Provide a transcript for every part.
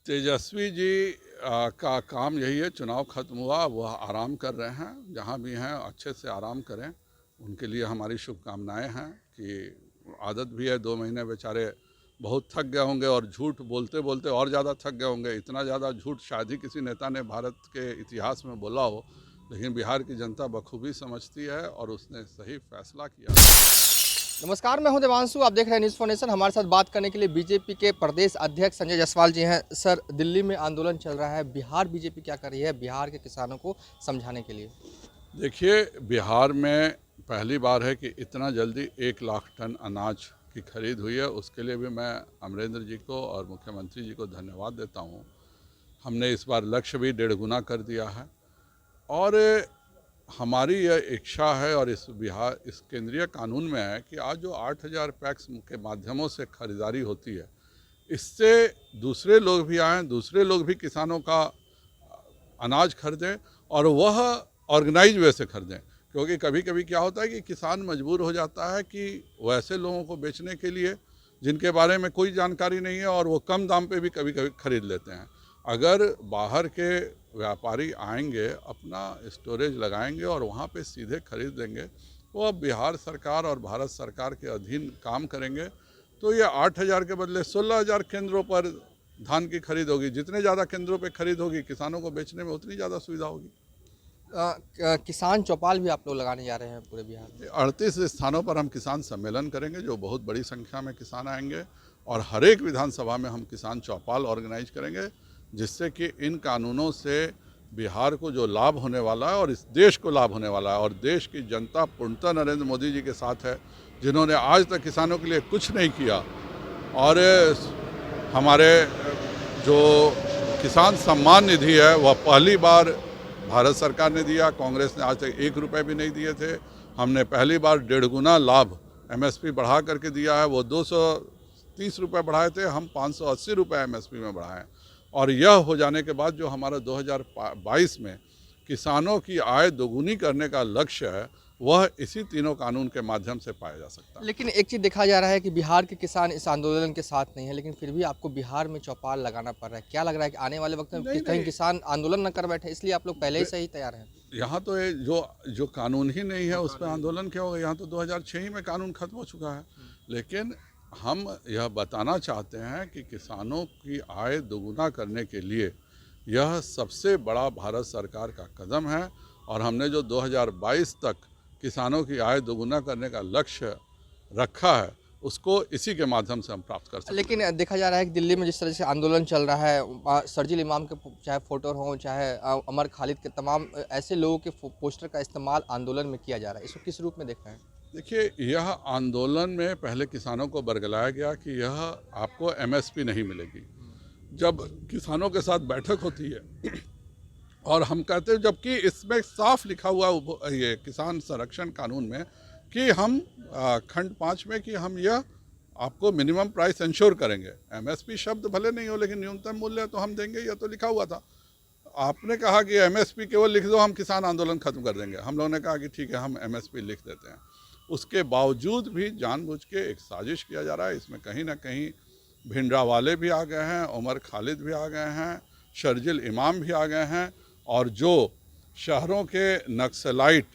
तेजस्वी जी का काम यही है, चुनाव खत्म हुआ, वह आराम कर रहे हैं, जहाँ भी हैं अच्छे से आराम करें। उनके लिए हमारी शुभकामनाएं हैं कि आदत भी है, 2 महीने बेचारे बहुत थक गए होंगे और झूठ बोलते बोलते और ज़्यादा थक गए होंगे। इतना ज़्यादा झूठ शायद ही किसी नेता ने भारत के इतिहास में बोला हो, लेकिन बिहार की जनता बखूबी समझती है और उसने सही फैसला किया। नमस्कार, मैं हूं देवांशु। आप देख रहे हैं न्यूज़ फाउंडेशन। हमारे साथ बात करने के लिए बीजेपी के प्रदेश अध्यक्ष संजय जायसवाल जी हैं। सर, दिल्ली में आंदोलन चल रहा है, बिहार बीजेपी क्या कर रही है बिहार के किसानों को समझाने के लिए? देखिए, बिहार में पहली बार है कि इतना जल्दी 1 लाख टन अनाज की खरीद हुई है। उसके लिए भी मैं अमरेंद्र जी को और मुख्यमंत्री जी को धन्यवाद देता हूँ। हमने इस बार लक्ष्य भी 1.5 गुना कर दिया है और हमारी यह इच्छा है और इस केंद्रीय कानून में है कि आज जो 8,000 पैक्स के माध्यमों से खरीदारी होती है, इससे दूसरे लोग भी आएँ, दूसरे लोग भी किसानों का अनाज खरीदें और वह ऑर्गेनाइज वे से खरीदें। क्योंकि कभी कभी क्या होता है कि किसान मजबूर हो जाता है कि वैसे लोगों को बेचने के लिए जिनके बारे में कोई जानकारी नहीं है और वो कम दाम पे भी कभी कभी खरीद लेते हैं। अगर बाहर के व्यापारी आएंगे, अपना स्टोरेज लगाएंगे और वहाँ पे सीधे खरीद देंगे, वो अब बिहार सरकार और भारत सरकार के अधीन काम करेंगे, तो ये 8,000 के बदले 16,000 केंद्रों पर धान की खरीद होगी। जितने ज़्यादा केंद्रों पे खरीद होगी, किसानों को बेचने में उतनी ज़्यादा सुविधा होगी। किसान चौपाल भी आप लोग लगाने जा रहे हैं पूरे बिहार में? 38 स्थानों पर हम किसान सम्मेलन करेंगे, जो बहुत बड़ी संख्या में किसान आएंगे और हर एक विधानसभा में हम किसान चौपाल ऑर्गेनाइज करेंगे, जिससे कि इन कानूनों से बिहार को जो लाभ होने वाला है और इस देश को लाभ होने वाला है। और देश की जनता पूर्णतः नरेंद्र मोदी जी के साथ है, जिन्होंने आज तक किसानों के लिए कुछ नहीं किया। और हमारे जो किसान सम्मान निधि है, वह पहली बार भारत सरकार ने दिया। कांग्रेस ने आज तक 1 रुपये भी नहीं दिए थे। हमने पहली बार 1.5 गुना लाभ एमएसपी बढ़ा करके दिया है। वो 230 रुपये बढ़ाए थे, हम 580 रुपये एमएसपी में बढ़ाएं। और यह हो जाने के बाद जो हमारा 2022 में किसानों की आय दोगुनी करने का लक्ष्य है, वह इसी तीनों कानून के माध्यम से पाया जा सकता है। लेकिन एक चीज़ देखा जा रहा है कि बिहार के किसान इस आंदोलन के साथ नहीं है, लेकिन फिर भी आपको बिहार में चौपाल लगाना पड़ रहा है। क्या लग रहा है कि आने वाले वक्त में कहीं किसान आंदोलन न कर बैठे, इसलिए आप लोग पहले ही से ही तैयार हैं? यहाँ तो ये जो कानून ही नहीं है, उस पर आंदोलन क्या होगा। यहाँ तो 2006 ही में कानून खत्म हो चुका है। लेकिन हम यह बताना चाहते हैं कि किसानों की आय दोगुना करने के लिए यह सबसे बड़ा भारत सरकार का कदम है और हमने जो 2022 तक किसानों की आय दोगुना करने का लक्ष्य रखा है, उसको इसी के माध्यम से हम प्राप्त कर सकते हैं। लेकिन देखा जा रहा है कि दिल्ली में जिस तरह से आंदोलन चल रहा है, शर्जील इमाम के चाहे फोटो हों, चाहे अमर खालिद के तमाम ऐसे लोगों के पोस्टर का इस्तेमाल आंदोलन में किया जा रहा है, इसको किस रूप में देख रहे हैं? देखिए, यह आंदोलन में पहले किसानों को बरगलाया गया कि यह आपको एमएसपी नहीं मिलेगी। जब किसानों के साथ बैठक होती है और हम कहते हैं, जबकि इसमें साफ लिखा हुआ ये किसान संरक्षण कानून में कि हम खंड 5 में कि हम यह आपको मिनिमम प्राइस इंश्योर करेंगे। एमएसपी शब्द भले नहीं हो, लेकिन न्यूनतम मूल्य तो हम देंगे, यह तो लिखा हुआ था। आपने कहा कि एमएसपी केवल लिख दो, हम किसान आंदोलन खत्म कर देंगे। हम लोगों ने कहा कि ठीक है, हम एमएसपी लिख देते हैं। उसके बावजूद भी जानबूझ के एक साजिश किया जा रहा है। इसमें कहीं ना कहीं भिंडरावाले भी आ गए हैं, उमर खालिद भी आ गए हैं, शर्जिल इमाम भी आ गए हैं, और जो शहरों के नक्सलाइट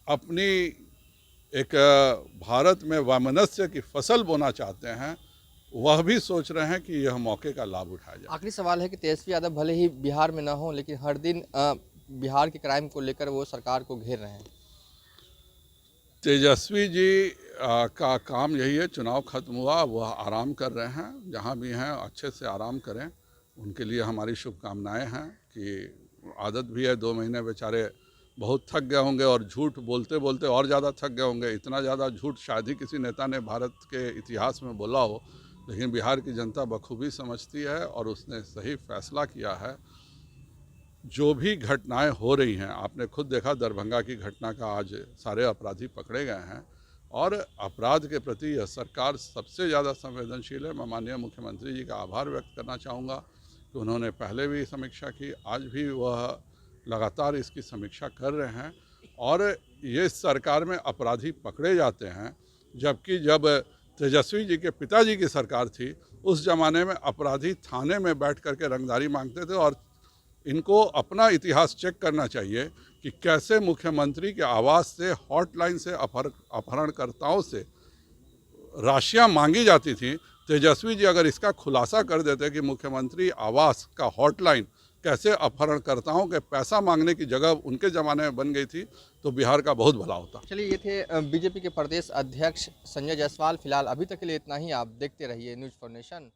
अपनी एक भारत में वैमनस्य की फसल बोना चाहते हैं, वह भी सोच रहे हैं कि यह मौके का लाभ उठाया जाए। आखिरी सवाल है कि तेजस्वी यादव भले ही बिहार में ना हो, लेकिन हर दिन बिहार के क्राइम को लेकर वो सरकार को घेर रहे हैं। तेजस्वी जी का काम यही है, चुनाव खत्म हुआ, वह आराम कर रहे हैं, जहाँ भी हैं अच्छे से आराम करें। उनके लिए हमारी शुभकामनाएं हैं कि आदत भी है, 2 महीने बेचारे बहुत थक गए होंगे और झूठ बोलते बोलते और ज़्यादा थक गए होंगे। इतना ज़्यादा झूठ शायद ही किसी नेता ने भारत के इतिहास में बोला हो, लेकिन बिहार की जनता बखूबी समझती है और उसने सही फैसला किया है। जो भी घटनाएं हो रही हैं, आपने खुद देखा दरभंगा की घटना का, आज सारे अपराधी पकड़े गए हैं और अपराध के प्रति यह सरकार सबसे ज़्यादा संवेदनशील है। मैं माननीय मुख्यमंत्री जी का आभार व्यक्त करना चाहूँगा कि उन्होंने पहले भी समीक्षा की, आज भी वह लगातार इसकी समीक्षा कर रहे हैं। और ये सरकार में अपराधी पकड़े जाते हैं, जबकि जब तेजस्वी जी के पिताजी की सरकार थी, उस ज़माने में अपराधी थाने में बैठ करके रंगदारी मांगते थे। और इनको अपना इतिहास चेक करना चाहिए कि कैसे मुख्यमंत्री के आवास से हॉटलाइन से अपहरणकर्ताओं से राशियां मांगी जाती थी। तेजस्वी जी अगर इसका खुलासा कर देते कि मुख्यमंत्री आवास का हॉटलाइन कैसे अपहरणकर्ताओं के पैसा मांगने की जगह उनके ज़माने में बन गई थी, तो बिहार का बहुत भला होता। चलिए, ये थे बीजेपी के प्रदेश अध्यक्ष संजय जायसवाल। फिलहाल अभी तक के लिए इतना ही। आप देखते रहिए न्यूज़ फॉर नेशन।